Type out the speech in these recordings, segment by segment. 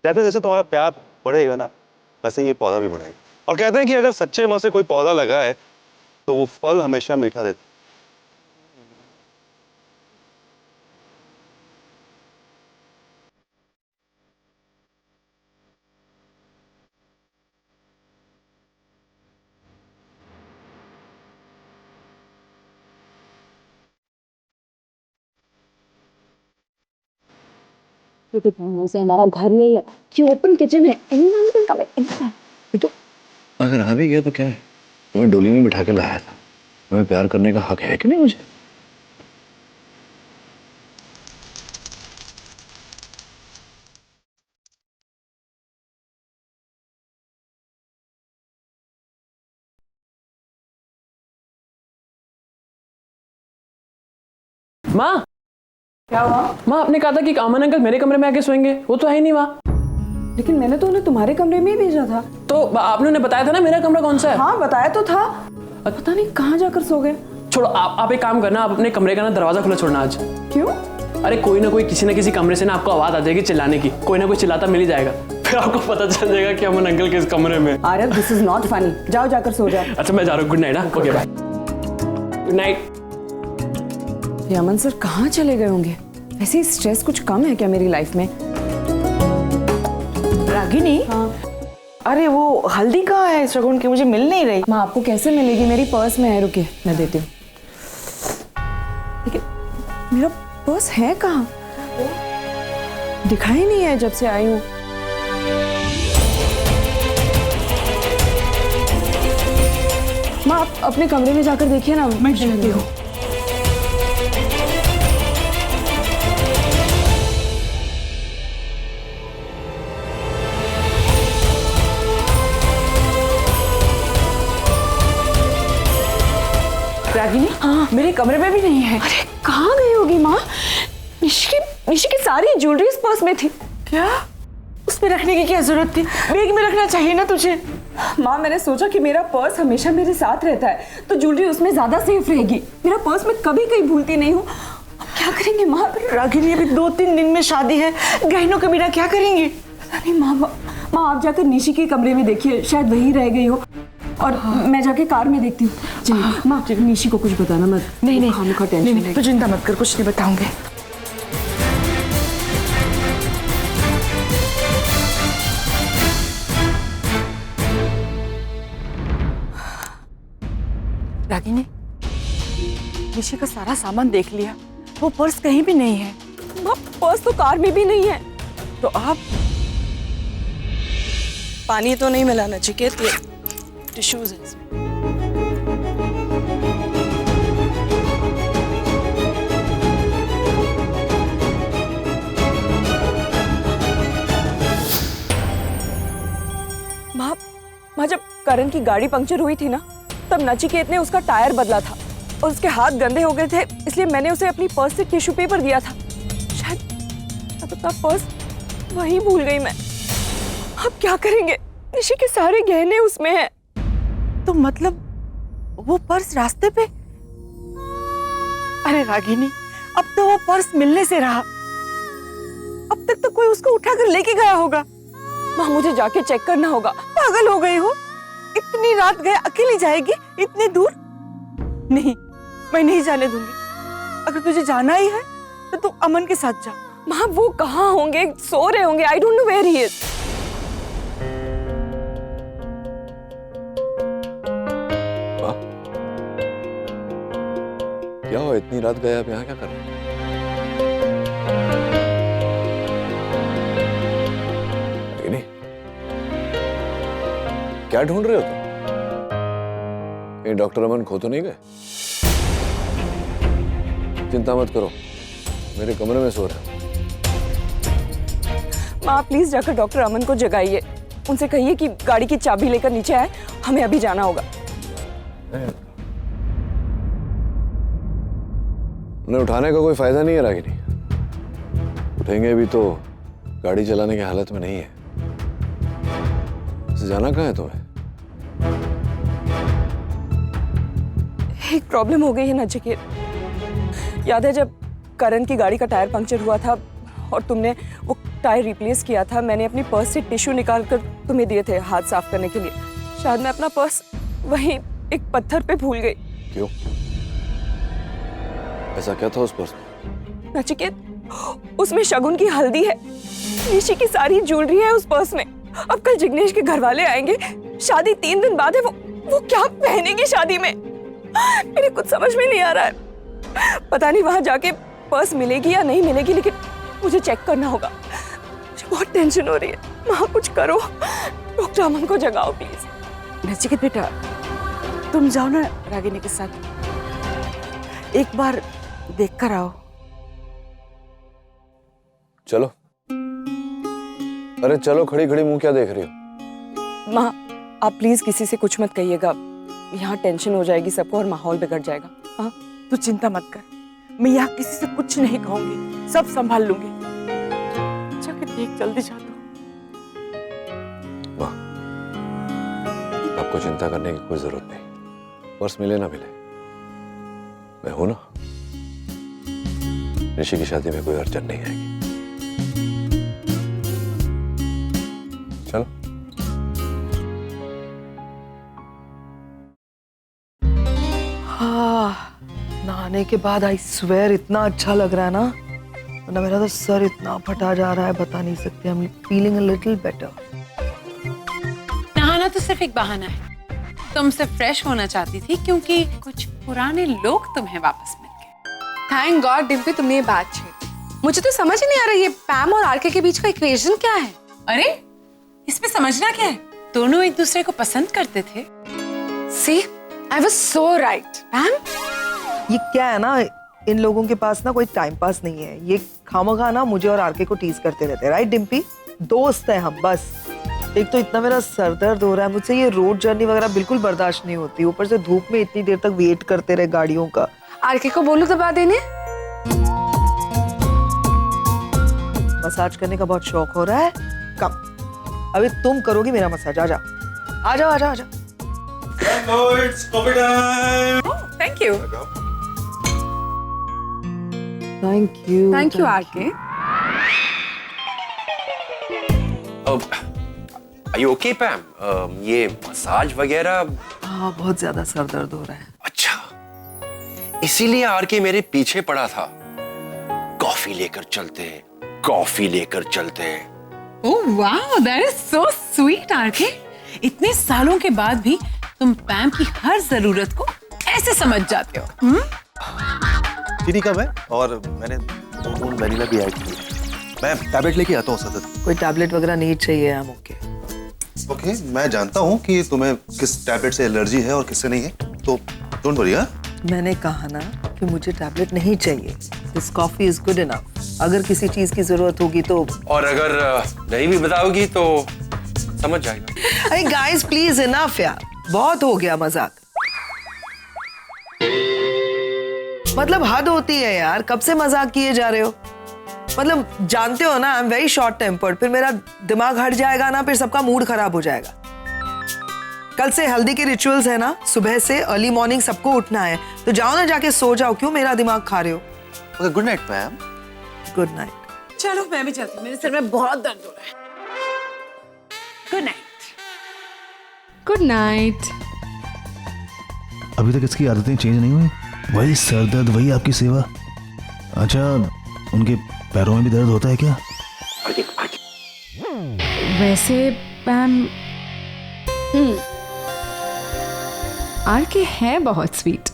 जैसे जैसे तुम्हारा प्यार बढ़ेगा ना, वैसे ये पौधा भी बढ़ेगा। और कहते हैं कि अगर सच्चे मन से कोई पौधा लगा है तो वो फल हमेशा मीठा देता है। हमारा घर नहीं है, ये ओपन किचन है। तो अगर आ भी गया तो क्या है, तुम्हें डोली में बिठा के लाया था, तुम्हें प्यार करने का हक है कि नहीं मुझे? माँ, क्या हुआ? माँ आपने कहा था कि अमन अंकल मेरे कमरे में आके सोएंगे, वो तो है ही नहीं वहाँ। लेकिन मैंने तो उन्हें तुम्हारे कमरे में ही भेजा था। तो आपने उन्हें बताया था ना मेरा कमरा कौन सा है। हाँ बताया तो था, पता नहीं कहाँ जाकर सो गए। छोड़ो, आप एक काम करना, आप अपने कमरे का ना दरवाजा खुला छोड़ना आज। क्यों? अरे कोई ना कोई किसी न किसी कमरे से ना आपको आवाज आ जाएगी चिल्लाने की, कोई ना कोई चिल्लाता मिल ही जाएगा, फिर आपको पता चल जाएगा कि अमन अंकल किस कमरे में। Aarav, this is not funny, जाओ जाकर सो जाओ। अच्छा मैं जा रहा हूँ, good night. Okay bye, good night. ये अमन सर कहाँ चले गए होंगे? वैसे ही स्ट्रेस कुछ कम है क्या मेरी लाइफ में? रागिनी, अरे वो हल्दी कहाँ है शगुन की, मुझे मिल नहीं रही। माँ आपको कैसे मिलेगी, मेरी पर्स में है, रुकिए मैं देती हूँ। लेकिन मेरा पर्स है कहाँ? दिखाई नहीं है जब से आई हूँ। माँ आप अपने कमरे में जाकर देखिए ना। मैं देखती हूँ। रागिनी, हाँ मेरे कमरे में भी नहीं है। अरे कहाँ गई होगी माँ? निशी की सारी ज्वेलरी इस पर्स में थी। क्या? उसमें रखने की क्या जरूरत थी? बैग में रखना चाहिए ना तुझे। माँ मैंने सोचा कि मेरा पर्स हमेशा मेरे साथ रहता है तो ज्वेलरी उसमें ज्यादा सेफ रहेगी। मेरा पर्स मैं कभी कहीं भूलती नहीं हूँ। अब क्या करेंगे माँ? रागिनी अभी 2-3 दिन में शादी है, गहनों के बिना क्या करेंगे? पता नहीं माँ आप जाकर निशी के कमरे में देखिए, शायद वहीं रह गई हो। और मैं जाके कार में देखती हूँ। चलिए माँ, निशी को कुछ बताना मत। नहीं खामखा टेंशन नहीं, तू चिंता मत कर, कुछ नहीं बताऊंगे। रागिनी, निशी का सारा सामान देख लिया, वो पर्स कहीं भी नहीं है। माँ पर्स तो कार में भी नहीं है। तो आप पानी तो नहीं मिलाना चाहिए, टिश्यूज है इसमें। माँ जब करण की गाड़ी पंक्चर हुई थी ना, तब नचिकेत ने उसका टायर बदला था और उसके हाथ गंदे हो गए थे, इसलिए मैंने उसे अपनी पर्स से टिश्यू पेपर दिया था। शायद अब अपना पर्स वहीं भूल गई मैं। अब क्या करेंगे? निशी के सारे गहने उसमें हैं। तो मतलब वो पर्स रास्ते पे? अरे रागिनी, अब तो वो पर्स मिलने से रहा, अब तक तो कोई उसको उठाकर लेके गया होगा। माँ मुझे जाके चेक करना होगा। पागल हो गई हो? इतनी रात गए अकेली जाएगी इतने दूर? नहीं, मैं नहीं जाने दूंगी। अगर तुझे जाना ही है तो तू अमन के साथ जा। माँ वो कहाँ होंगे? सो रहे होंगे। I don't know where he is. क्या हो, इतनी रात गए आप यहाँ क्या कर रहे हैं? नहीं, क्या ढूंढ रहे हो तुम? कहीं डॉक्टर अमन खो तो नहीं गए? चिंता मत करो, मेरे कमरे में सो रहे हो। माँ प्लीज जाकर डॉक्टर अमन को जगाइए, उनसे कहिए कि गाड़ी की चाबी लेकर नीचे आए, हमें अभी जाना होगा। उन्हें उठाने का कोई फायदा नहीं है रागिनी, उठेंगे भी तो गाड़ी चलाने की हालत में नहीं है। जाना कहाँ है तुम्हें? एक प्रॉब्लम हो गई है नचिकेत। याद है जब करण की गाड़ी का टायर पंक्चर हुआ था और तुमने वो टायर रिप्लेस किया था, मैंने अपनी पर्स से टिश्यू निकाल कर तुम्हें दिए थे हाथ साफ करने के लिए। शायद मैं अपना पर्स वहीं एक पत्थर पे भूल गई। क्यों? ऐसा क्या था उस पर्स में? नचिकेत, उसमें शगुन की हल्दी है, निशी की सारी ज्वेलरी है उस पर्स में। अब कल जिग्नेश के घर वाले आएंगे, शादी 3 दिन बाद है, वो क्या पहनेगी शादी में? मेरे कुछ समझ में नहीं आ रहा है। पता नहीं वहां जाके पर्स मिलेगी या नहीं मिलेगी, लेकिन मुझे चेक करना होगा। मुझे बहुत टेंशन हो रही है। वहां कुछ करो, डॉक्टर अमन को जगाओ प्लीज। नचिकेत बेटा, तुम जाओ ना रागिनी के साथ, एक बार देख कर आओ। चलो। अरे चलो, खड़ी खड़ी मुंह क्या देख रही हो? माँ, आप प्लीज किसी से कुछ मत कहिएगा, यहाँ टेंशन हो जाएगी सबको और माहौल बिगड़ जाएगा। हाँ, तू चिंता मत कर, मैं यहाँ किसी से कुछ नहीं कहूंगी, सब संभाल लूंगी। जाके देख, जल्दी जा तू। वाह, आपको चिंता करने की कोई जरूरत नहीं। पर्स मिले ना मिले, मैं हूं ना। ऋषि की शादी में कोई अड़चन नहीं आएगी। चलो। हाँ, नहाने के बाद आई स्वेयर इतना अच्छा लग रहा है ना, वरना मेरा तो सर इतना फटा जा रहा है, बता नहीं सकते। I am feeling a little better. नहाना तो सिर्फ एक बहाना है। तुमसे फ्रेश होना चाहती थी क्योंकि कुछ पुराने लोग तुम्हें वापस मिल गए। थैंक गॉड डिम्पी, तुमने ये बात छेड़ी। मुझे तो समझ ही नहीं आ रहा ये पैम और आरके के बीच का इक्वेशन क्या है। अरे इसमें समझना क्या है, दोनों एक दूसरे को पसंद करते थे। सी, आई वाज सो राइट। पैम, ये क्या है ना, इन लोगों के पास ना कोई टाइम पास नहीं है। ये खामखा ना मुझे और आरके को टीज करते रहते हैं। राइट डिम्पी? दोस्त है हम बस। एक तो इतना मेरा सर दर्द हो रहा है, मुझसे ये रोड जर्नी वगैरह बिल्कुल बर्दाश्त नहीं होती। ऊपर से धूप में इतनी देर तक वेट करते रहे गाड़ियों का। आरके को बोलूं दबा देने? मसाज करने का बहुत शौक हो रहा है। कम, अभी तुम करोगी मेरा मसाज। आ जाओ आ जाओ आ जाओ आ जाओ। Thank you. Thank you RK. Are you okay, Pam? ये मसाज वगैरह। हाँ, बहुत ज्यादा सर दर्द हो रहा है। अच्छा, इसीलिए आरके मेरे पीछे पड़ा था। कॉफी लेकर चलते, कॉफी लेकर चलते। Oh wow, that is so sweet RK. इतने सालों के बाद भी तुम पैम की हर जरूरत को ऐसे समझ जाते हो। चीनी कब है? और मैंने 2 वैनिला भी ऐड की। मैं टैबलेट लेके आता हूँ सतत। कोई टैबलेट वगैरह नहीं चाहिए। हम ओके, मैं जानता हूँ कि तुम्हें किस टैबलेट से एलर्जी है और किससे नहीं है, तो डोंट वरी। मैंने कहा ना कि मुझे टैबलेट नहीं चाहिए। This coffee is good enough. अगर किसी चीज की जरूरत होगी तो। और अगर नहीं भी बताओगी तो समझ जाएगा। अरे गाइस प्लीज, इनफ यार, बहुत हो गया मजाक। मतलब हद होती है यार, कब से मजाक किए जा रहे हो? मतलब जानते हो ना, I am very short tempered. फिर मेरा दिमाग हट जाएगा ना, फिर सबका मूड खराब हो जाएगा। कल से हल्दी के रिचुअल्स है ना, सुबह से अर्ली मॉर्निंग सबको उठना है, तो जाओ ना, जाके सो जाओ। क्यों मेरा दिमाग खा रहे हो? Okay, good night ma'am. Good night. चलो मैं भी चलती हूँ, मेरे सिर में बहुत दर्द हो रहा है। Good night. Good night. अभी तक इसकी आदतें चेंज नहीं हुई? वही सर दर्द, वही आपकी सेवा। अच्छा, उनके पैरों में भी दर्द होता है क्या? वैसे पैम, आरके है बहुत स्वीट।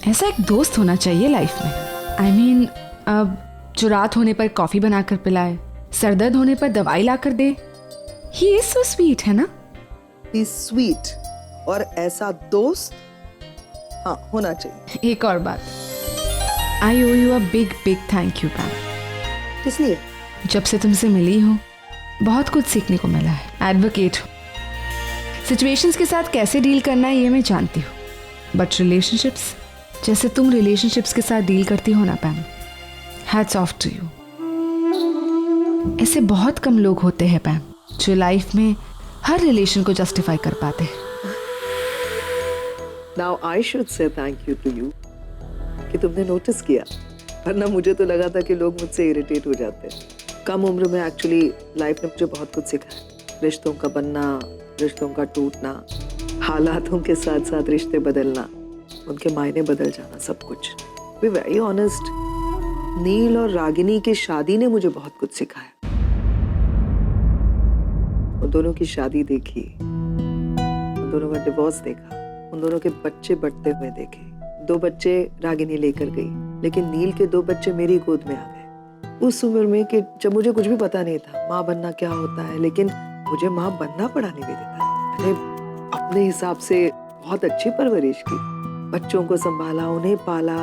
ऐसा एक दोस्त होना चाहिए लाइफ में। आई मीन, अब जो रात होने पर कॉफी बनाकर पिलाए, सर दर्द होने पर दवाई लाकर दे। ही इज सो स्वीट, है ना? ही स्वीट, और ऐसा दोस्त हाँ होना चाहिए। एक और बात, I owe you a big big thank you Pam. किस लिए? जब से तुमसे मिली हूँ बहुत कुछ सीखने को मिला है। एडवोकेट हूँ, सिचुएशंस के साथ कैसे डील करना है ये मैं जानती हूँ, बट रिलेशनशिप्स, जैसे तुम रिलेशनशिप्स के साथ डील करती हो ना पैम, हैट्स ऑफ टू यू। ऐसे बहुत कम लोग होते हैं पैम जो लाइफ में हर रिलेशन को जस्टिफाई कर पाते हैं। Now I should say thank you to you कि तुमने नोटिस किया, वरना मुझे तो लगा था कि लोग मुझसे इरिटेट हो जाते हैं। कम उम्र में एक्चुअली लाइफ ने मुझे बहुत कुछ सिखाया। रिश्तों का बनना, रिश्तों का टूटना, हालातों के साथ साथ रिश्ते बदलना, उनके मायने बदल जाना, सब कुछ। बी वेरी ऑनेस्ट, नील और रागिनी की शादी ने मुझे बहुत कुछ सिखाया। उन दोनों की शादी देखी, उन दोनों का डिवोर्स देखा, उन दोनों के बच्चे बढ़ते हुए देखे। 2 बच्चे रागिनी लेकर गई, लेकिन नील के 2 बच्चे मेरी गोद में आ गए। उस उम्र में कि जब मुझे कुछ भी पता नहीं था माँ बनना क्या होता है, लेकिन मुझे माँ बनना पड़ा निवेदिता। मैंने अपने हिसाब से बहुत अच्छी परवरिश की, बच्चों को संभाला, उन्हें पाला,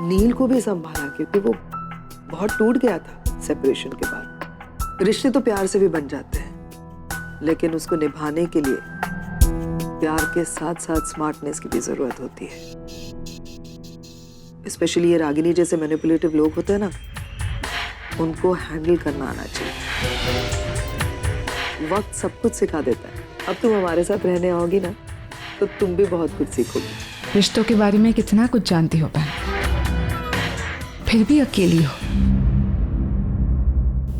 नील को भी संभाला, क्योंकि वो बहुत टूट गया था सेपरेशन के बाद। रिश्ते तो प्यार से भी बन जाते हैं, लेकिन उसको निभाने के लिए प्यार के साथ साथ स्मार्टनेस की भी जरूरत होती है। स्पेशली ये रागिनी जैसे मैनिपुलेटिव लोग होते हैं ना, उनको हैंडल करना आना चाहिए। वक्त सब कुछ सिखा देता है। अब तुम हमारे साथ रहने आओगी ना, तो तुम भी बहुत कुछ सीखोगी। रिश्तों के बारे में कितना कुछ जानती हो बहन, फिर भी अकेली हो,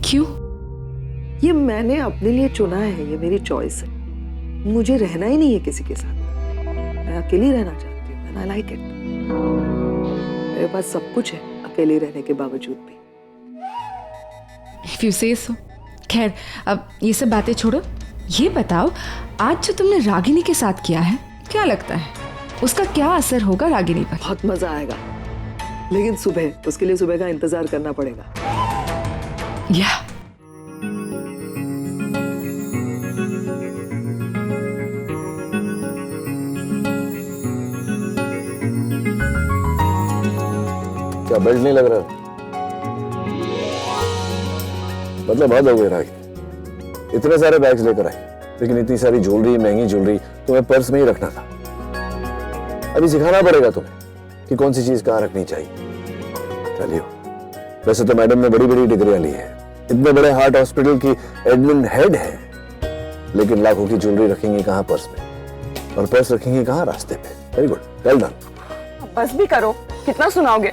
क्यों? ये मैंने अपने लिए चुना है, ये मेरी चॉइस है। मुझे रहना ही नहीं है किसी के साथ, मैं अकेली रहना चाहती हूँ, एंड आई लाइक इट। मेरे पास सब कुछ है अकेले रहने के बावजूद भी। If you say so. खैर, अब ये सब बातें छोड़ो, ये बताओ आज जो तुमने रागिनी के साथ किया है, क्या लगता है उसका क्या असर होगा रागिनी पर? बहुत मजा आएगा, लेकिन सुबह, उसके लिए सुबह का इंतजार करना पड़ेगा। या क्या बेल्ट नहीं लग रहा? मतलब हद हो गई रागिनी, इतने सारे बैग्स लेकर आई, लेकिन इतनी सारी ज्वेलरी, महंगी ज्वेलरी तुम्हें पर्स में ही रखना था। अभी सिखाना पड़ेगा तुम्हें कि कौन सी चीज कहाँ रखनी चाहिए। चलिए, वैसे तो मैडम ने बड़ी बड़ी डिग्रियां ली है, इतने बड़े हार्ट हॉस्पिटल की एडमिन हेड है, लेकिन लाखों की ज्वेलरी रखेंगे कहाँ पर्स में, और पर्स रखेंगे कहाँ रास्ते पे। Very good, well done. बस भी करो, कितना सुनाओगे?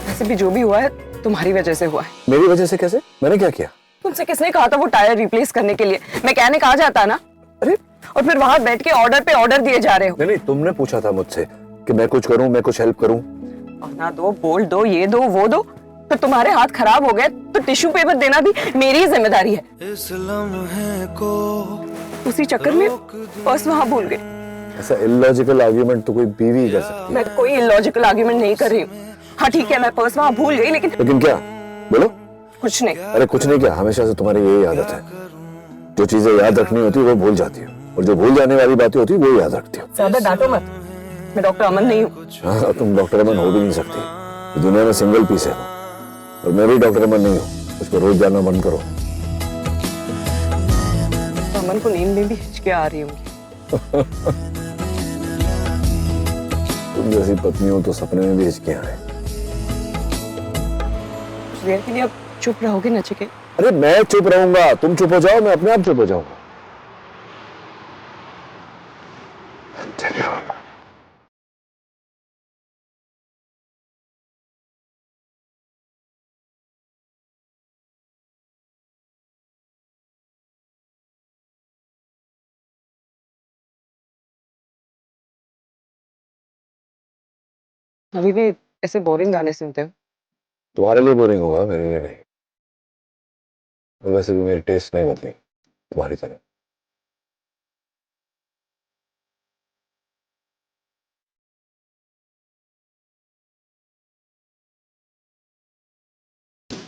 वैसे भी जो भी हुआ है तुम्हारी वजह से हुआ है। मेरी वजह से कैसे? मैंने क्या किया? तुमसे किसने कहा था वो टायर रिप्लेस करने के लिए? मैकेनिक आ जाता ना। अरे, और फिर वहां बैठ के ऑर्डर पे ऑर्डर दिए जा रहे हो। नहीं, तुमने पूछा था मुझसे कि मैं कुछ करूं, मैं कुछ हेल्प करूं। ना दो, बोल दो, ये दो, वो दो, तो तुम्हारे हाथ खराब हो गए तो टिश्यू पेपर देना भी मेरी ही जिम्मेदारी है। उसी चक्कर में पर्स वहां भूल गए। ऐसा इलॉजिकल आर्ग्यूमेंट तो कोई बीवी ही कर सकती है। मैं कोई इलॉजिकल आर्ग्यूमेंट नहीं कर रही हूँ। हाँ ठीक है, मैं पर्स वहां भूल गई, लेकिन क्या? बोलो। कुछ नहीं। अरे कुछ नहीं क्या, हमेशा से तुम्हारी यही आदत है, जो चीजें याद रखनी होती है वो भूल जाती है, और जो भूल जाने वाली बातें होती है वो याद रखती हो। ज्यादा डांटो मत, मैं डॉक्टर अमन नहीं हूँ। हाँ, तुम डॉक्टर अमन हो भी नहीं सकती, दुनिया में सिंगल पीस है वो, और मैं भी डॉक्टर अमन नहीं हूँ। उसको रोज जाना बंद करो। तो अमन को नींद में भी हिचके आ रही होंगी। तुम जैसी पत्नी हो तो सपने में भी हिचके आए। देर के लिए अब चुप रहोगे नचिकेत? अरे मैं चुप रहूंगा, तुम चुप हो जाओ, मैं अपने आप चुप हो जाऊंगा। अभी भी ऐसे बोरिंग गाने सुनते हो? तुम्हारे लिए बोरिंग होगा, मेरे लिए नहीं। और वैसे भी मेरी टेस्ट नहीं बदली तुम्हारी तरह।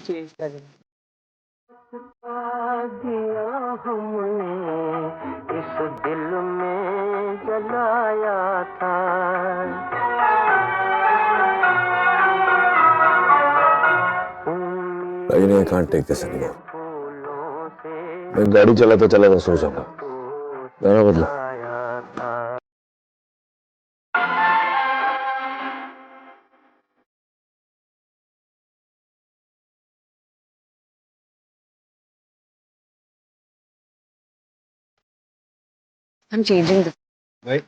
चेंज कर देना। इस दिल में जलाया था। I can't take this anymore. मैं गाड़ी चलाता चलाता सो जाऊंगा। गाना बदलो। I'm changing this. Right.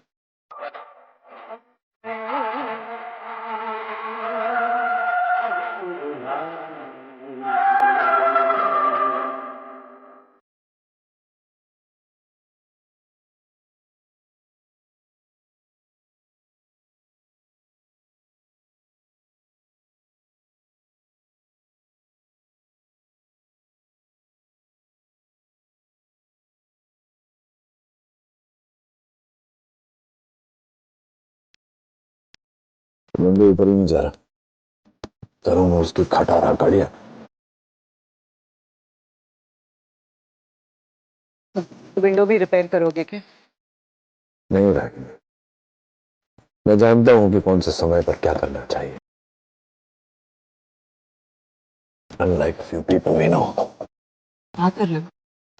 बंदे ऊपर ही नहीं जा रहा, करूँ मैं उसकी खटारा गाड़ियां। विंडो भी रिपेयर करोगे क्या? नहीं रागिनी, मैं जानता हूं कि कौन से समय पर क्या करना चाहिए। Unlike a few people we know. क्या कर रहे हो?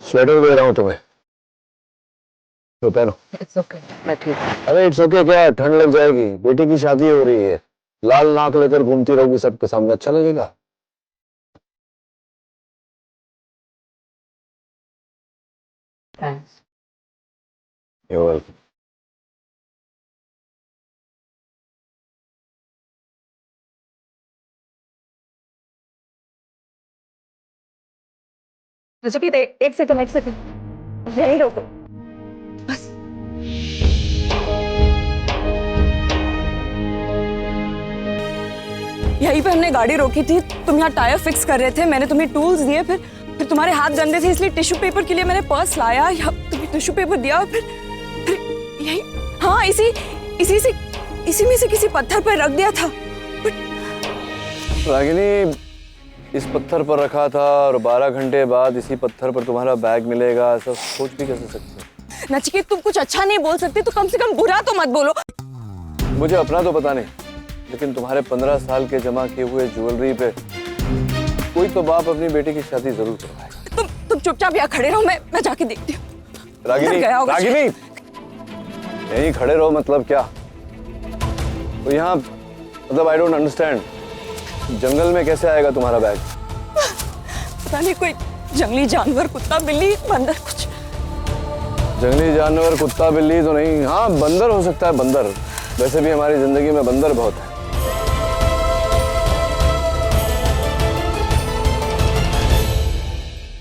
स्वेटर दे रहा हूं तुम्हें, तो पहनो। इट्स ओके, मैं ठीक हूँ। अरे इट्स ओके क्या, ठंड लग जाएगी, बेटी की शादी हो रही है, लाल नाक लेकर घूमती रहोगी सबके सामने, अच्छा लगेगा? थैंक्स। You're welcome. रजबीत एक सेकंड यहीं रोको बस। यहीं पे हमने गाड़ी रोकी थी, तुम यहाँ टायर फिक्स कर रहे थे, मैंने तुम्हें टूल्स दिए, फिर तुम्हारे हाथ गंदे थे इसलिए टिश्यू पेपर के लिए मैंने पर्स लाया, या तुम्हें टिश्यू पेपर दिया और फिर यही, हाँ इसी में से किसी पत्थर पर रख दिया था। रागिनी, इस पत्थर पर रखा था और 12 घंटे बाद इसी पत्थर पर तुम्हारा बैग मिलेगा, ऐसा सोच भी कैसे सकते हो? नचिकेत, तुम कुछ अच्छा नहीं बोल सकते तो कम से कम बुरा तो मत बोलो। मुझे अपना तो पता नहीं, लेकिन तुम्हारे 15 साल के जमा किए हुए ज्वेलरी पे कोई तो बाप अपनी बेटी की शादी जरूर करवाएगा। तुम चुपचाप यहाँ खड़े रहो, मैं जाके देखती हूँ। रागिनी, यहीं खड़े रहो मतलब क्या? तो यहाँ मतलब आई डोंट अंडरस्टैंड, जंगल में कैसे आएगा तुम्हारा बैग? पता नहीं, कोई जंगली जानवर, कुत्ता बिल्ली बंदर कुछ। जंगली जानवर कुत्ता बिल्ली तो नहीं, हाँ बंदर हो सकता है, बंदर। वैसे भी हमारी जिंदगी में बंदर बहुत है।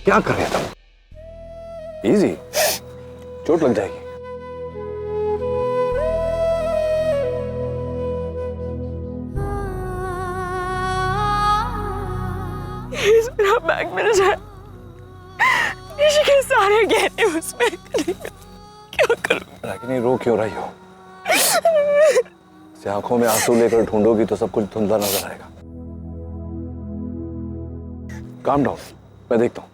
क्या कर रहे तुम? इजी, चोट लग जाएगी। मेरा बैग मिल जाए, ऋषि के सारे गहने उसमें, क्या करूं? रागिनी, रो क्यों रही हो? से आंखों में आंसू लेकर ढूंढोगी तो सब कुछ धुंधला नजर आएगा। काम डाउन, मैं देखता हूं।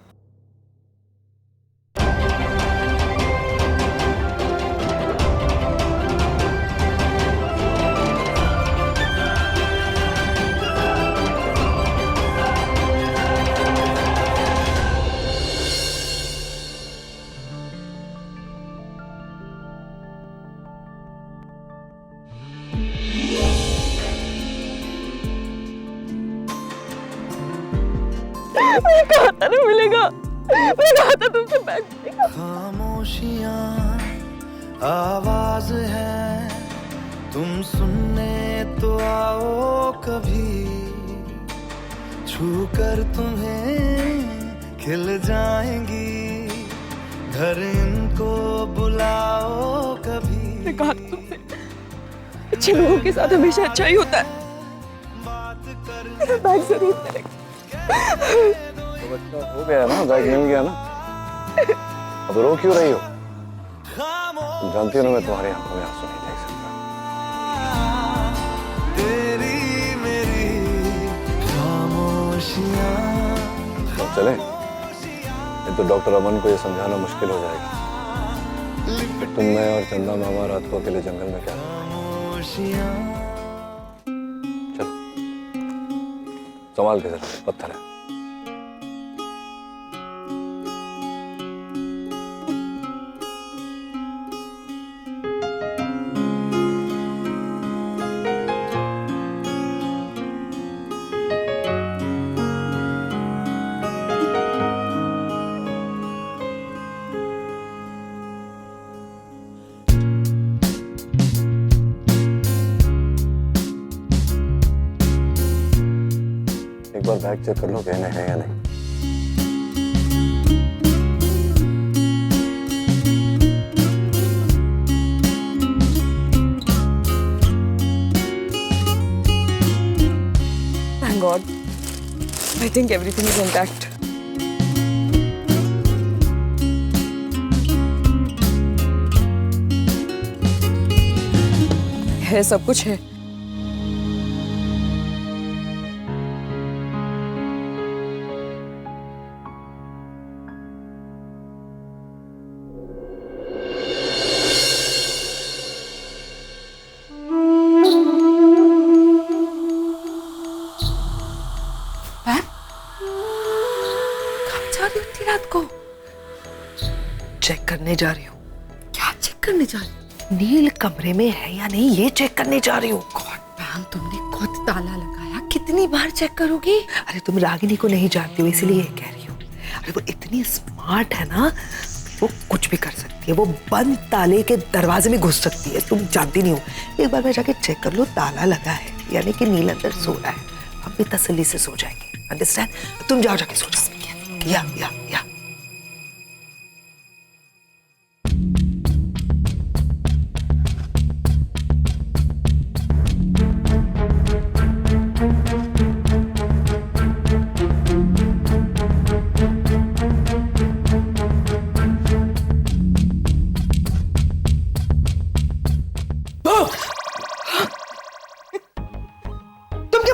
कहा था ना मिलेगा, मैं कहा था तुमसे बैग मिलेगा। खामोशियां आवाज है, तुम सुनने तो आओ कभी, छू कर तुम्हें खिल जाएंगी, घर इनको बुलाओ कभी। मैं कहा था तुमसे, अच्छे लोगों के साथ हमेशा अच्छा ही होता है। बैग जरूर मिलेगा। तो बच्चा हो गया ना, बैग मिल गया ना, अब रो क्यों रही हो? तुम जानती हो ना, मैं तुम्हारी आंखों में आंसू नहीं देख सकता। तेरी मेरी खामोशियां। तो चले, नहीं तो डॉक्टर अमन को ये समझाना मुश्किल हो जाएगा। तुम, मैं और चंदा मामा रात को अकेले जंगल में क्या? चलो संभाल के जरा, पत्थर है। एक बार बैग चेक कर लो, गहने हैं या नहीं। Thank God. I think everything is intact. है, सब कुछ है। करने जा रही हूँ। क्या चेक करने जा रही नील कमरे में है या नहीं ये चेक करने जा रही हूँ। मैम तुमने खुद ताला लगाया, कितनी बार चेक करोगी? अरे तुम रागिनी को नहीं जानती हो इसलिए ये कह रही हूँ। अरे वो इतनी स्मार्ट है ना, वो कुछ भी कर सकती है। वो बंद ताले के दरवाजे में घुस सकती है, तुम जानती नहीं हो। एक बार मैं जाके चेक कर लो ताला लगा है, यानी कि नील अंदर सो रहा है। हम भी तसल्ली से सो जाएंगे, अंडरस्टैंड? तुम जाओ जाके सो जाओ। या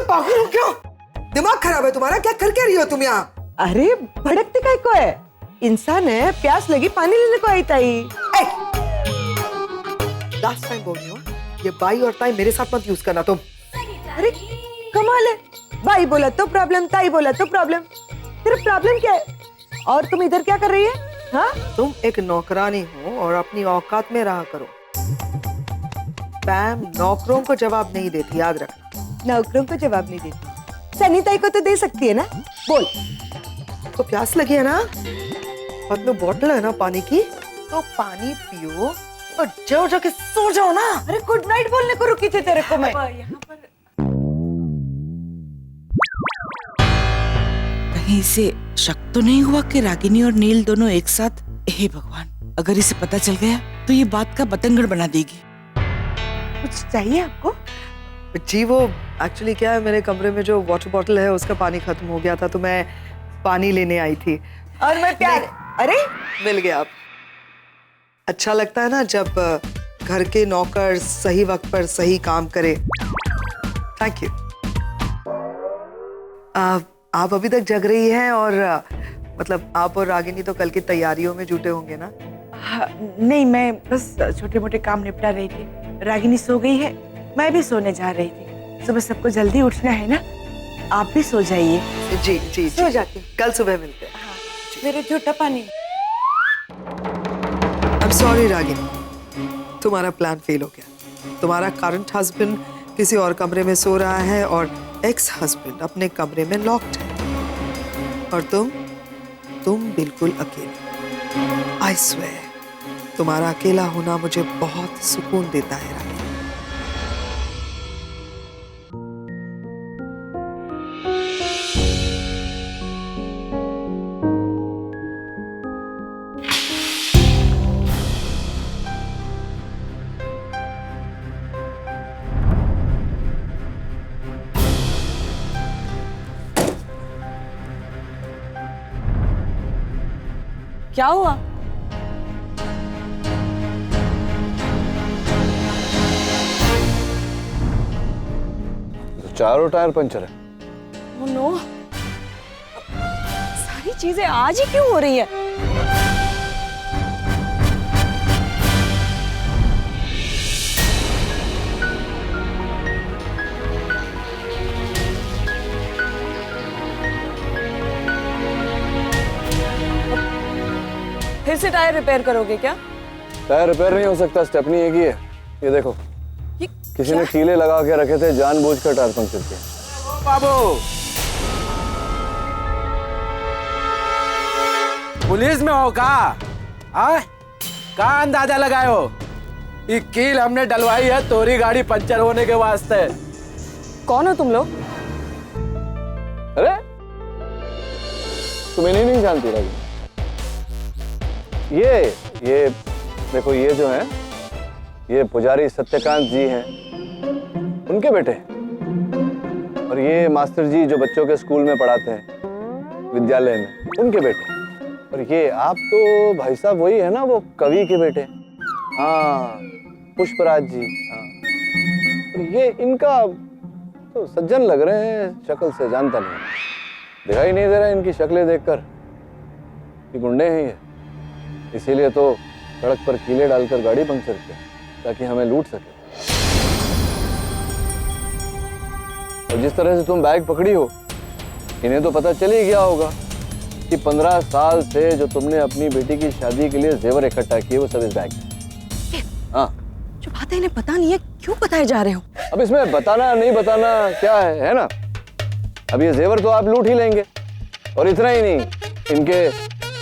पागल हो क्या? दिमाग खराब है तुम्हारा? क्या कर रही हो तुम यहाँ? अरे भड़कते काय को है? इंसान है, प्यास लगी पानी लेने को आई ताई। लास्ट टाइम बोल रही हूँ, ये बाई और ताई मेरे साथ मत यूज करना तुम। अरे कमाल है, भाई बोला तो प्रॉब्लम, ताई बोला तो प्रॉब्लम। तेरा प्रॉब्लम क्या है? और तुम इधर क्या कर रही है? हाँ? तुम एक नौकरानी हो और अपनी औकात में रहा करो। पैम नौकरों को जवाब नहीं देती, याद रखना। नौकरों को जवाब नहीं देती, सनी ताई को तो दे सकती है ना। बोल। तो प्यास लगी है ना, हाथ में बोतल है ना पानी की, तो पानी पियो और जाओ जाके सो जाओ ना। अरे गुड नाइट बोलने को रुकी थी तेरे को मैं। कहीं इसे शक तो नहीं हुआ कि रागिनी और नील दोनों एक साथ? हे भगवान, अगर इसे पता चल गया तो ये बात का बतंगड़ बना देगी। कुछ चाहिए आपको? जी वो एक्चुअली क्या है, मेरे कमरे में जो वाटर बॉटल है उसका पानी खत्म हो गया था, तो मैं पानी लेने आई थी। और मैं प्यार, अरे मिल गया आप। अच्छा लगता है ना जब घर के नौकर सही वक्त पर सही काम करे। Thank you. आप अभी तक जग रही हैं और मतलब आप और रागिनी तो कल की तैयारियों में जुटे होंगे ना? नहीं, मैं बस छोटे मोटे काम निपटा रही थी। रागिनी सो गई है, मैं भी सोने जा रही थी। सुबह सबको जल्दी उठना है ना, आप भी सो जाइए। जी जी सो जाती हूँ, कल सुबह मिलते हैं। हाँ, मेरे झूठा पानी। आई एम सॉरी रागिनी, तुम्हारा प्लान फेल हो गया। तुम्हारा करंट हस्बैंड किसी और कमरे में सो रहा है और एक्स हस्बैंड अपने कमरे में लॉक्ड है, और तुम बिल्कुल अकेले। आई स्वेयर, तुम्हारा अकेला होना मुझे बहुत सुकून देता है रागिनी। क्या हुआ? चारों टायर पंचर है। Oh no! सारी चीजें आज ही क्यों हो रही है? फिर से टायर रिपेयर करोगे क्या? टायर रिपेयर नहीं हो सकता, स्टेपनी एक ही है। ये देखो, किसी ने कीले लगा के रखे थे, जानबूझकर टायर पंक्चर किया। बाबू पुलिस में हो का अंदाजा लगाए हो? ये कील हमने डलवाई है तोरी गाड़ी पंचर होने के वास्ते। कौन हो तुम लोग? अरे तुम इन्हें नहीं जानती रागिनी? ये देखो, ये जो है ये पुजारी सत्यकांत जी हैं, उनके बेटे। और ये मास्टर जी जो बच्चों के स्कूल में पढ़ाते हैं विद्यालय में, उनके बेटे। और ये आप तो भाई साहब वही है ना, वो कवि के बेटे। हाँ, पुष्पराज जी। हाँ, और ये इनका तो सज्जन लग रहे हैं, शक्ल से जानता नहीं, दिखाई नहीं दे रहा इनकी शक्लें देखकर ये गुंडे हैं ये। इसीलिए तो सड़क पर कीले डालकर गाड़ी पंक्चर किया ताकि हमें लूट सके। और जिस तरह से तुम बैग पकड़ी हो, इन्हें तो पता चल ही गया होगा कि 15 साल से जो तुमने अपनी बेटी की शादी के लिए जेवर इकट्ठा किए वो सब इस बैग में। हाँ, जो बातें इन्हें पता नहीं है क्यों बताए जा रहे हो? अब इसमें बताना नहीं बताना क्या है ना? अब ये जेवर तो आप लूट ही लेंगे, और इतना ही नहीं, इनके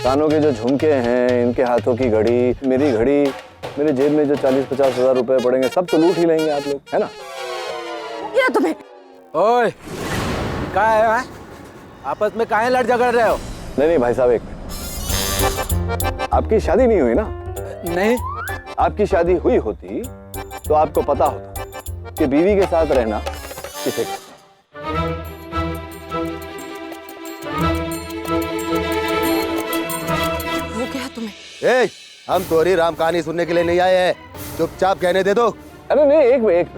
कानों के जो झुमके हैं, इनके हाथों की घड़ी, मेरी घड़ी, मेरे जेब में जो 40-50 हजार रुपए पड़ेंगे, सब तो लूट ही लेंगे आप लोग, है ना? क्या तुम्हें? ओए, क्या है हाँ? आपस में काहे लड़ झगड़ रहे हो? नहीं भाई साहब, एक मिनट, आपकी शादी नहीं हुई ना? नहीं। आपकी शादी हुई होती तो आपको पता होता कि बीवी के साथ रहना किसे कहते हैं। हो गया तुम्हें? ए, हम तोरी राम कहानी सुनने के लिए नहीं आए हैं, चुपचाप कहने दे दो। अरे नहीं, एक मिनट,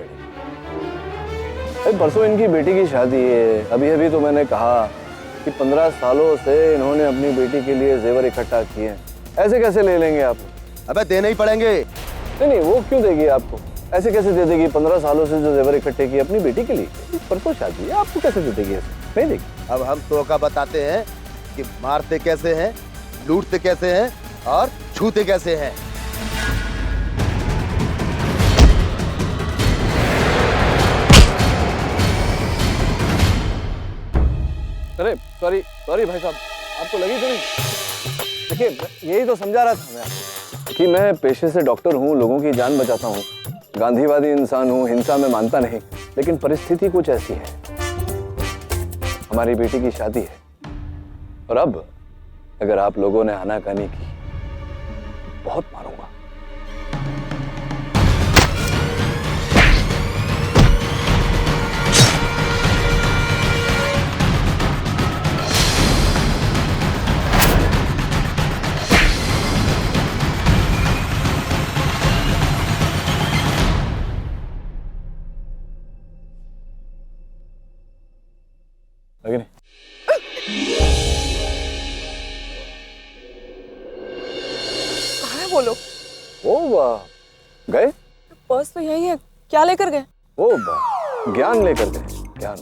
परसों इनकी बेटी की शादी है, अभी तो मैंने कहा कि 15 सालों से इन्होंने अपनी बेटी के लिए जेवर इकट्ठा किए हैं, ऐसे कैसे ले लेंगे आप? अबे देने ही पड़ेंगे। नहीं, वो क्यों देगी आपको? ऐसे कैसे दे देगी? 15 सालों से जो जेवर इकट्ठे किए अपनी बेटी के लिए, परसों शादी है, आपको कैसे दे देगी? ऐसे नहीं देगी। अब हम तो का बताते हैं कि मारते कैसे हैं, लूटते कैसे हैं और छूते कैसे हैं। अरे सॉरी भाई साहब, आपको लगी तो नहीं? देखिए, यही तो समझा रहा था मैं कि मैं पेशे से डॉक्टर हूँ, लोगों की जान बचाता हूँ, गांधीवादी इंसान हूँ, हिंसा में मानता नहीं, लेकिन परिस्थिति कुछ ऐसी है। हमारी बेटी की शादी है, और अब अगर आप लोगों ने आनाकानी की, बहुत मारूंगा। लगे नहीं? कहाँ है वो लोग? ओ गए? पर्स तो यही है, क्या लेकर गए? ओ ज्ञान लेकर गए, ज्ञान।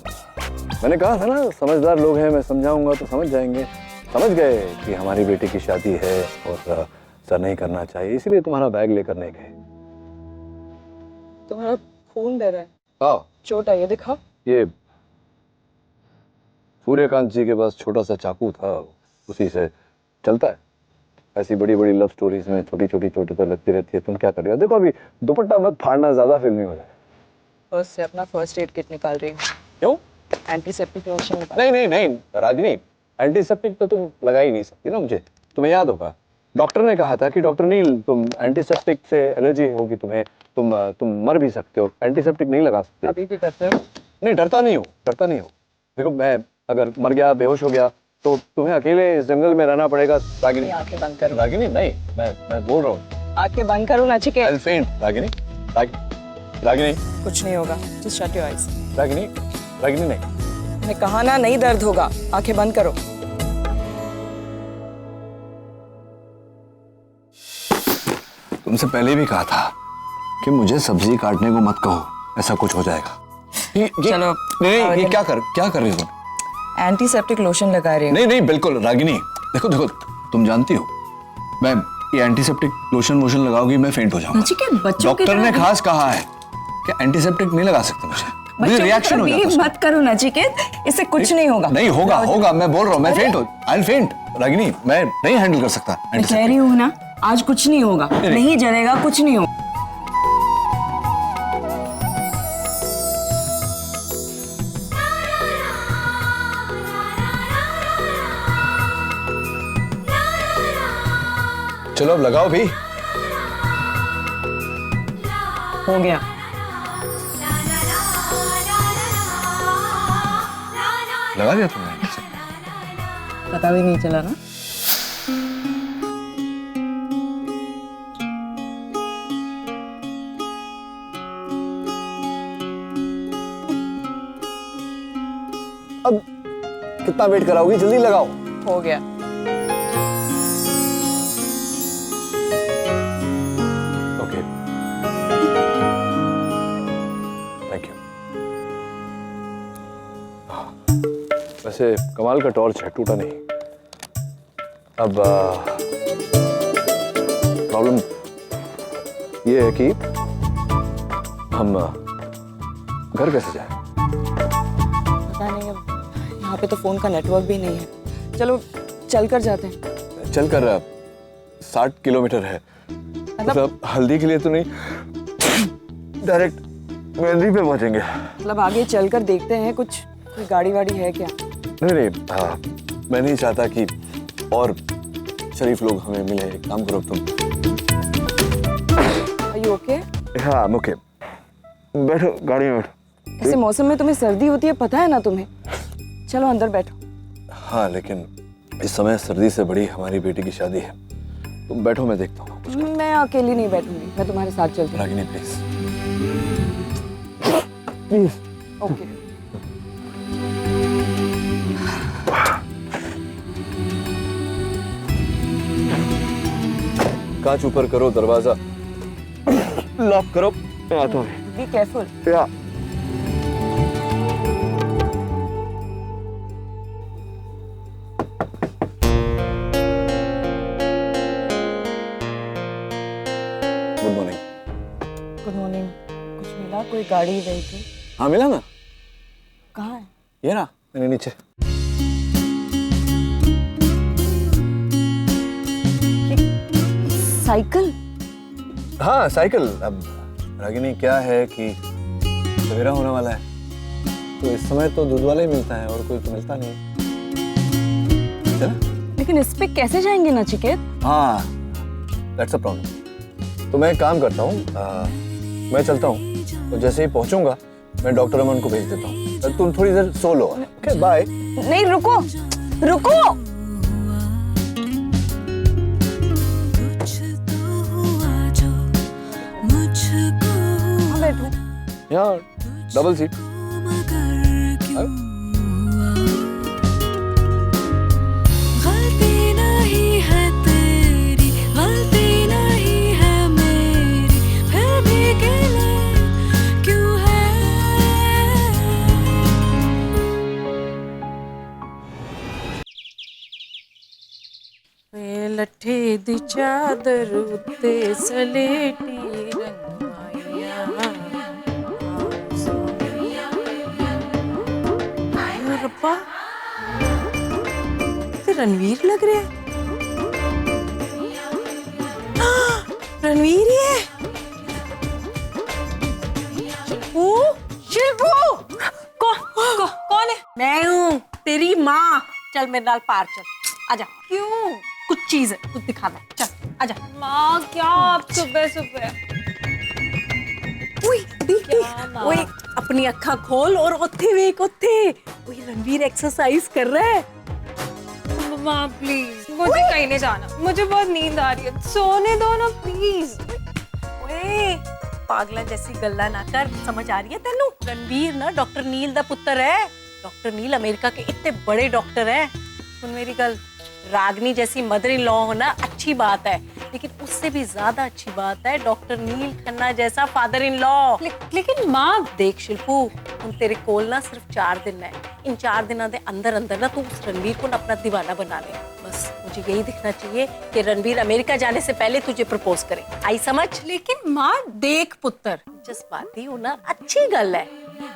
मैंने कहा था ना, समझदार लोग हैं, मैं समझाऊंगा तो समझ जाएंगे। समझ गए कि हमारी बेटी की शादी है और सर नहीं करना चाहिए, इसलिए तुम्हारा बैग लेकर नहीं गए। तुम्हारा खून दे रहा है। हाँ, चोट आई है, दिखाओ। ये सूर्यकांत जी के पास छोटा सा चाकू था, उसी से चलता है। ऐसी बड़ी बड़ी लव स्टोरीज में छोटी छोटी चोटें तो लगती रहती है। तुम क्या कर रहे हो? देखो, अभी दुपट्टा मत फाड़ना, ज्यादा फिल्मी हो जाए। पर्स से अपना फर्स्ट एड किट निकाल रही हूँ। क्यों? एंटीसेप्टिक लोशन निकाल। नहीं रागिनी, एंटीसेप्टिक तो तुम लगा ही नहीं सकती ना। मुझे तुम्हें याद होगा, डॉक्टर ने कहा था कि डॉक्टर नील, तुम एंटीसेप्टिक से एलर्जी होगी तुम्हें, तुम मर भी सकते हो, एंटीसेप्टिक नहीं लगा सकते। अभी भी करते हो? नहीं, डरता नहीं हो। देखो, मैं अगर मर गया, बेहोश हो गया, तो तुम्हें अकेले इस जंगल में रहना पड़ेगा। रागिनी, आंखें बंद करो। रागिनी नहीं, मैं बोल रहा हूँ, आंखें बंद करो नचिकेत। I'll faint, Ragini. रागिनी, कुछ नहीं होगा, just shut your eyes. Ragini नहीं। मैंने कहा ना, नहीं दर्द होगा, आंखें बंद करो। तुमसे पहले भी कहा था कि मुझे सब्जी काटने को मत कहो, ऐसा कुछ हो जाएगा। चलो, नहीं, ये क्या कर रही हो तुम? एंटीसेप्टिक लोशन लगा रही हूँ। नहीं बिल्कुल रागिनी, देखो तुम जानती हो, मैं ये एंटीसेप्टिक लोशन लगाओगी, मैं फेंट हो जाऊंगा। डॉक्टर ने खास कहा है कि एंटीसेप्टिक नहीं लगा सकते मुझे रिएक्शन हो जाता है। मत करो नचिकेत, इससे कुछ नहीं होगा। नहीं होगा, मैं बोल रहा हूँ, मैं I'll faint, रागिनी, मैं नहीं हैंडल कर सकता। मैं कह रही हूँ ना, आज कुछ नहीं होगा, नहीं जलेगा, कुछ नहीं होगा। चलो अब लगाओ भी। हो गया। लगा दिया तुमने? पता भी नहीं चला ना। अब कितना वेट कराओगी? जल्दी लगाओ। हो गया। Okay, thank you. वैसे कमाल का टॉर्च है, टूटा नहीं। अब प्रॉब्लम ये है कि हम घर कैसे जाएं? पता नहीं, अब यहाँ पे तो फोन का नेटवर्क भी नहीं है। चलो चल कर जाते हैं। चलकर 60 किलोमीटर है, मतलब हल्दी के लिए तो नहीं, डायरेक्ट मेहंदी पे पहुंचेंगे। मतलब आगे चलकर देखते हैं कुछ कोई गाड़ी वाड़ी है क्या? नहीं, मैं नहीं चाहता कि और शरीफ लोग हमें मिले। एक काम करो तुम। Are you okay? हाँ, ओके। बैठो, गाड़ी में बैठो। ऐसे मौसम में तुम्हें सर्दी होती है, पता है ना तुम्हें? चलो अंदर बैठो। हाँ, लेकिन इस समय सर्दी से बड़ी हमारी बेटी की शादी है। तुम बैठो, मैं देखता हूँ। मैं अकेली नहीं बैठूंगी, मैं तुम्हारे साथ चलती हूँ। रागिनी प्लीज। ओके। कांच ऊपर करो, दरवाजा लॉक करो। मैं आता हूँ। Be careful. Yeah. Good morning. Good morning. कुछ मिला? कोई गाड़ी व्हीकल? हाँ, मिला ना। कहाँ है? ये ना, मैंने नीचे। साइकिल? हाँ, साइकिल। अब रागिनी क्या है कि सवेरा होने वाला है, तो इस समय तो दूध वाला ही मिलता है और कोई तो मिलता नहीं। चला? लेकिन इस पे कैसे जाएंगे नचिकेत? हाँ, दैट्स अ प्रॉब्लम। तो मैं एक काम करता हूँ, मैं चलता हूँ, तो जैसे ही पहुंचूंगा मैं डॉक्टर अमन को भेज देता हूँ। तुम थोड़ी देर सो लो। Okay, bye. नहीं, रुको रुको। यहाँ डबल सीट। गलती नहीं है तेरी, गलती नहीं है मेरी, फिर भी गिले क्यों है? लट्ठे दी चादर उत्ते सलेटी रब्बा, तो रणवीर लग रहे हैं। रणवीर ही है। शिल्पू, कौन है? मैं हूँ तेरी माँ। चल मेरे नाल पार चल, आजा। क्यों? कुछ चीज है, कुछ दिखाना। चल आजा। माँ क्या आप सुबह सुबह? ओए, अपनी अखा खोल और उत्थे वेख, उत्थे ओए रणवीर एक्सरसाइज कर रहा है। मम्मा प्लीज, मुझे कहीं नहीं जाना, मुझे बहुत नींद आ रही है, सोने दो ना प्लीज। ओए पागला जैसी गल्ला ना कर, समझ आ रही है तेनू? रणवीर ना डॉक्टर नील दा पुत्र है। डॉक्टर नील अमेरिका के इतने बड़े डॉक्टर है। सुन मेरी गल, रागनी जैसी मदर इन लॉ होना अच्छी बात है, लेकिन उससे भी ज्यादा अच्छी बात है डॉक्टर नील खन्ना जैसा फादर इन लॉ। लेकिन माँ देख शिल्पू, हम तेरे कोल ना सिर्फ 4 दिन है। इन 4 दिनों के अंदर अंदर ना तू उस रणवीर को ना अपना दीवाना बना ले। बस मुझे यही दिखना चाहिए कि रणवीर अमेरिका जाने से पहले तुझे प्रपोज करे। आई समझ? लेकिन माँ देख पुत्र, जज्बाती होना अच्छी गल है,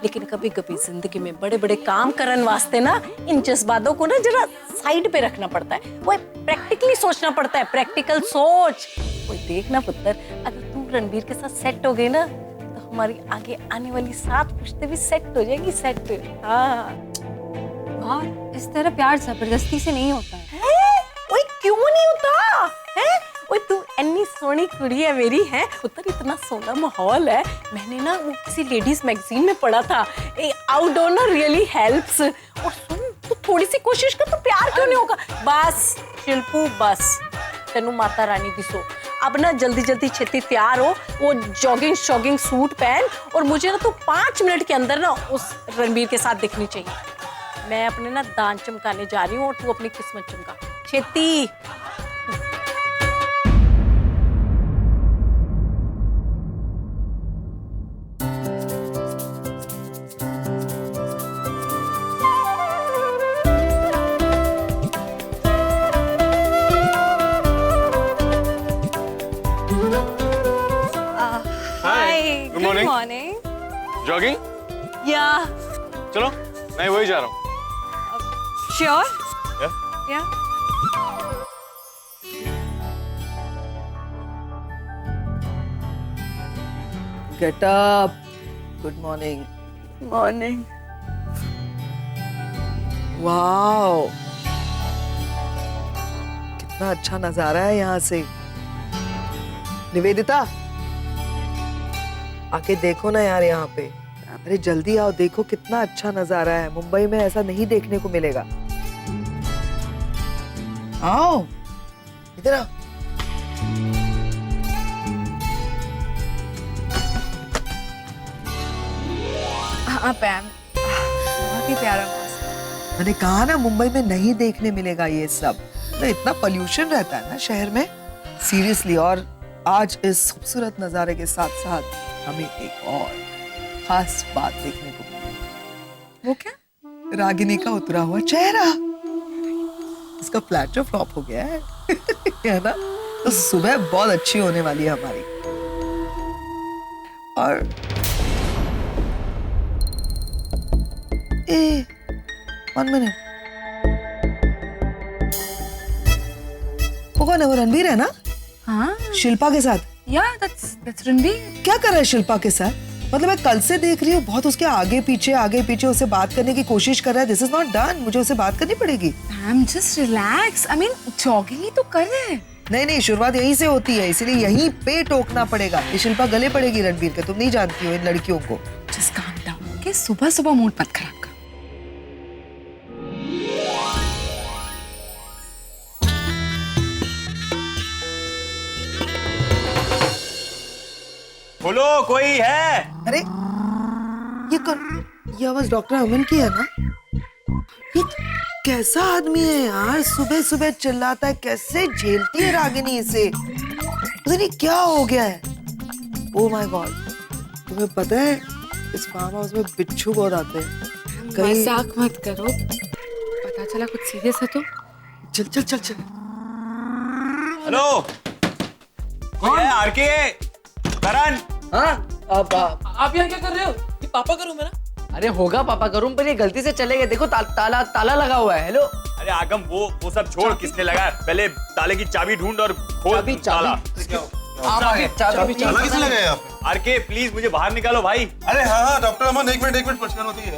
लेकिन कभी कभी जिंदगी में बड़े बड़े काम करने वास्ते ना इन जज्बातों को ना जरा साइड पे रखना पड़ता है। वो प्रैक्टिकली सोचना पड़ता है, प्रैक्टिकल सोच। कोई देखना पुत्र, अगर तू रणवीर के साथ सेट हो गई ना, तो हमारी आगे आने वाली 7 पुश्तें भी सेट हो जाएगी। सेट। हाँ माँ, इस तरह प्यार जबरदस्ती से नहीं होता है। ओए क्यों नहीं होता है? ओए तू इतनी सोहनी कुड़ी है मेरी, है पुत्र, इतना सोना माहौल है। मैंने ना वो किसी लेडीज मैगजीन में पढ़ा था, आउटडोर ना रियली हेल्प्स। और सुन, तू थोड़ी सी कोशिश कर, तो प्यार क्यों नहीं होगा? बस शिल्पू, बस तेनू माता रानी दी सो। अब ना जल्दी जल्दी छेती तैयार हो, वो जॉगिंग सूट पहन, और मुझे ना तू 5 मिनट के अंदर ना उस रणवीर के साथ दिखनी चाहिए। मैं अपने ना दान चमकाने जा रही हूँ और तू अपनी किस्मत चमका। छेती। मॉर्निंग। जॉगिंग? या चलो मैं वही जा रहा हूँ। श्योर? Yeah. या get up. Good morning. Morning. Wow, कितना अच्छा नजारा है यहाँ से। निवेदिता, आके देखो ना यार यहाँ पे। अरे जल्दी आओ, देखो कितना अच्छा नजारा है। मुंबई में ऐसा नहीं देखने को मिलेगा। आओ इधर आओ। हाँ पैम, बहुत ही प्यारा मौसम। मैंने कहा ना मुंबई में नहीं देखने मिलेगा ये सब। तो इतना पोल्यूशन रहता है ना शहर में, सीरियसली। और आज इस खूबसूरत नजारे के साथ साथ हमें एक और खास बात देखने को मिली। वो क्या? रागिनी का उतरा हुआ चेहरा। इसका फ्लैट जो फ्लॉप हो गया है है ना, तो सुबह बहुत अच्छी होने वाली है हमारी। और ए, 1 मिनट, वो कौन है? वो रणवीर है ना? हाँ, शिल्पा के साथ। या दैट्स रणवीर। क्या कर रहा है शिल्पा के साथ? मतलब मैं कल से देख रही हूँ, बहुत उसके आगे पीछे उससे बात करने की कोशिश कर रहा है। दिस इज नॉट डन, मुझे उससे बात करनी पड़ेगी। Pam just relax, I mean jogging ही तो कर रहे हैं। नहीं, शुरुआत यहीं से होती है, इसीलिए यहीं पे टोकना पड़ेगा। ये शिल्पा गले पड़ेगी रणवीर के, तुम नहीं जानती हो इन लड़कियों को। Just calm down, okay? सुबह सुबह मूड मत खराब करो। बोलो, कोई है? अरे ये आवाज डॉक्टर अमन की है ना? ये कैसा आदमी है यार, सुबह सुबह चिल्लाता है। कैसे झेलती है रागिनी इसे, पता नहीं क्या हो गया है। ओह माय गॉड, तुम्हें पता है इस फार्म हाउस में बिच्छू बहुत आते हैं। मजाक मत करो, पता चला कुछ सीरियस है तो। चल। हेलो, कोई है? आरके, करण। हाँ, आप यहाँ क्या कर रहे हो? ये पापा का रूम है ना? अरे होगा पापा का रूम, पर ये गलती से चले गए। देखो ताला लगा हुआ है। हेलो। अरे आगम, वो सब छोड़, किसने लगाया? पहले ताले की चाबी ढूंढ और खोल ताला। चाबी किसने लगाया आप? आरके प्लीज मुझे बाहर निकालो भाई। अरे हाँ डॉक्टर अमन, एक मिनट परेशान होती है।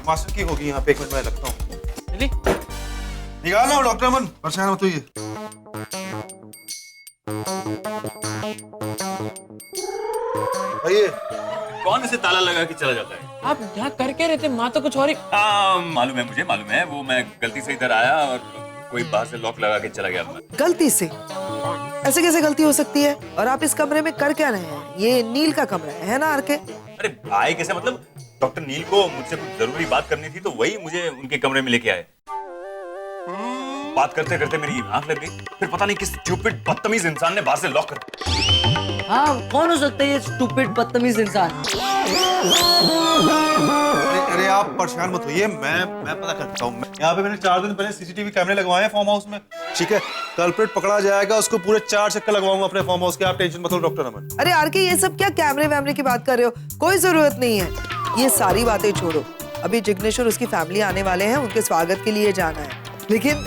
मास्टर की होगी यहाँ पे, 1 मिनट में लगता हूँ। निकालना हो डॉक्टर अमन, परेशान मत होइए। आइए। कौन इसे ताला लगा के चला जाता है? आप यहाँ करके रहते, माँ तो कुछ और ही। मालूम है, मुझे मालूम है। वो मैं गलती से इधर आया और कोई बाहर से लॉक लगा के चला गया था। गलती से? ऐसे कैसे गलती हो सकती है? और आप इस कमरे में कर क्या रहे हैं? ये नील का कमरा है ना आरके? अरे आए कैसे? मतलब डॉक्टर नील को मुझसे कुछ जरूरी बात करनी थी, तो वही मुझे उनके कमरे में लेके आए। बात करते करते मेरी आंख लग गई, फिर पता नहीं किस स्टूपिड बदतमीज इंसान ने बाहर से लॉक कर। हाँ, कौन हो सकता है ये स्टूपिड बदतमीज इंसान? अरे आप परेशान मत होइए, मैं पता करता हूँ। यहाँ पे मैंने 4 दिन पहले सीसीटीवी कैमरे लगवाए हैं फार्म हाउस में, ठीक है? कल्प्रिट पकड़ा जाएगा, उसको पूरे 4 चक्कर लगवाऊंगा अपने फार्म हाउस के। आप टेंशन मत लो डॉक्टर अमन। अरे आरके, ये सब क्या कैमरे वैमरे की बात कर रहे हो? कोई जरूरत नहीं है, ये सारी बातें छोड़ो। अभी जिग्नेश और उसकी फैमिली आने वाले हैं, उनके स्वागत के लिए जाना है। लेकिन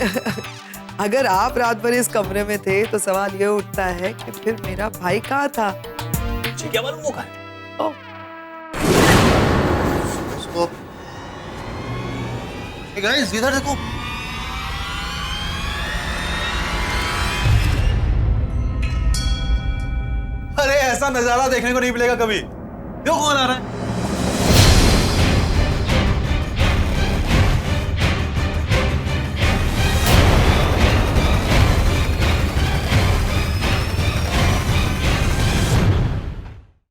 अगर आप रात भर इस कमरे में थे तो सवाल ये उठता है कि फिर मेरा भाई कहाँ था? क्या मालूम वो कहाँ है? गाइस इधर देखो। अरे ऐसा नजारा देखने को नहीं मिलेगा कभी। देखो कौन आ रहा है।